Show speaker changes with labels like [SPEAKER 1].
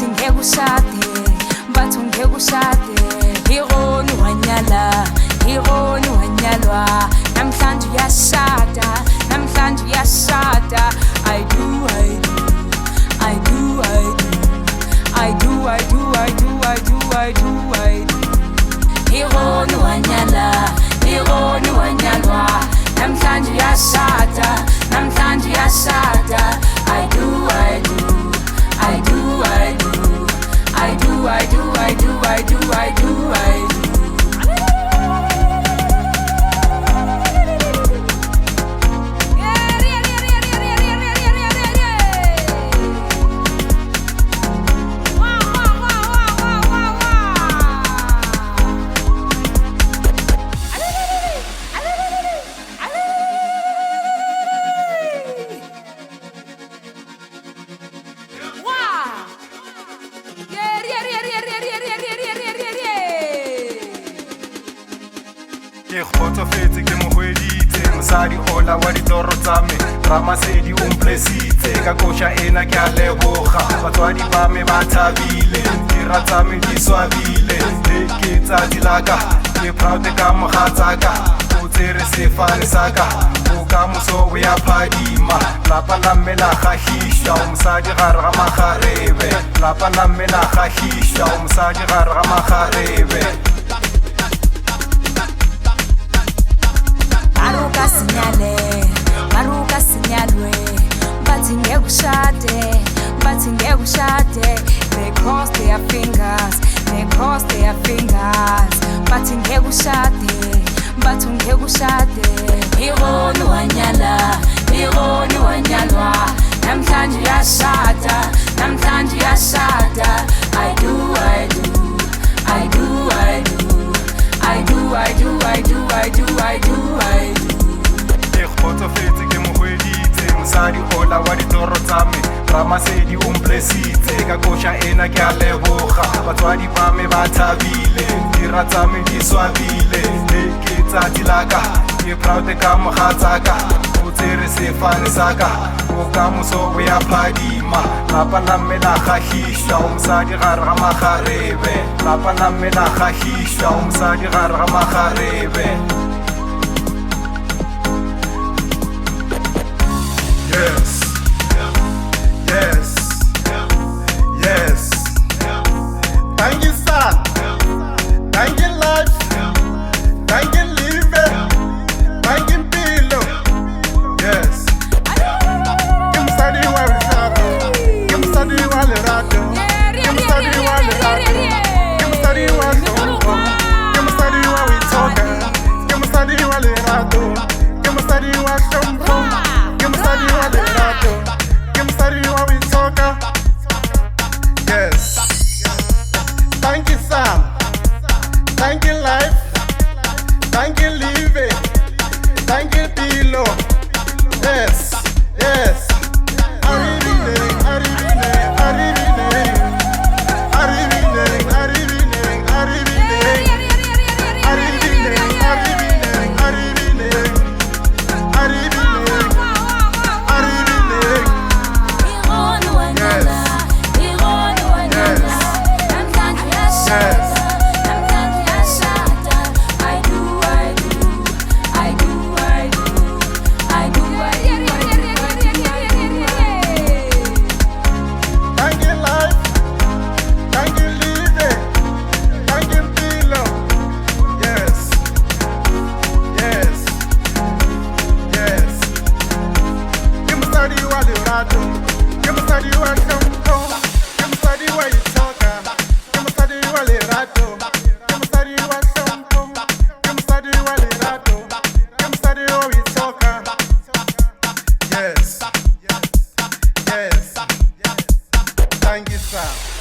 [SPEAKER 1] ngeke ushade ironi wanyalwa namhlanje uyashada I do ironi wanyalwa namhlanje uyashada I do
[SPEAKER 2] Ke kgotsofetse ke mo hweditse mosadi ola wa ditoro tsa me Ramasedi o mplesitse ka kosha ena ke a leboga batswadi ba me ba thabile dira tsa me di swabile ke tsatsi laka ke proud ka mogatsaka o tsere sefane saka o ka moso ya phadima lapa la me la gahisha mosadi gare ga magarebe lapa la me la gahisha mosadi gare ga magarebe
[SPEAKER 1] Baruka sinyalwe bathi ngeke ushade they cross their fingers bathi ngeke ushade ironi wanyalwa namhlanje uyashada I do
[SPEAKER 2] kgotsofetse ke mo hweditse mosadi ola wa ditoro tsa me Ramasedi o mplesitse ka kosha ena ke a leboga batswadi ba me ba thabile dira tsa me di swabile ke tsatsi laka ke proud ka mogatsaka o tsere sefane saka o ka moso ya phadima lapa la me la gahisha mosadi gare ga magarebe lapa la me la gahisha mosadi gare ga magarebe Yes. Thank you, son. Thank you, life. Thank you, living. Thank you, pillow. Yes. Kim study while it's out. Kim study while it's out. Kim study while it's out. Kim study while it's out. Kim study while we talking. Kim study while it's out. Kim study while it's out. Kim study while it's out. Kim study while we talking. Yes. Thank you, Sam. Thank you, life. Thank you, living. Thank you, pillow. Yes. Yes. Thank you, sir.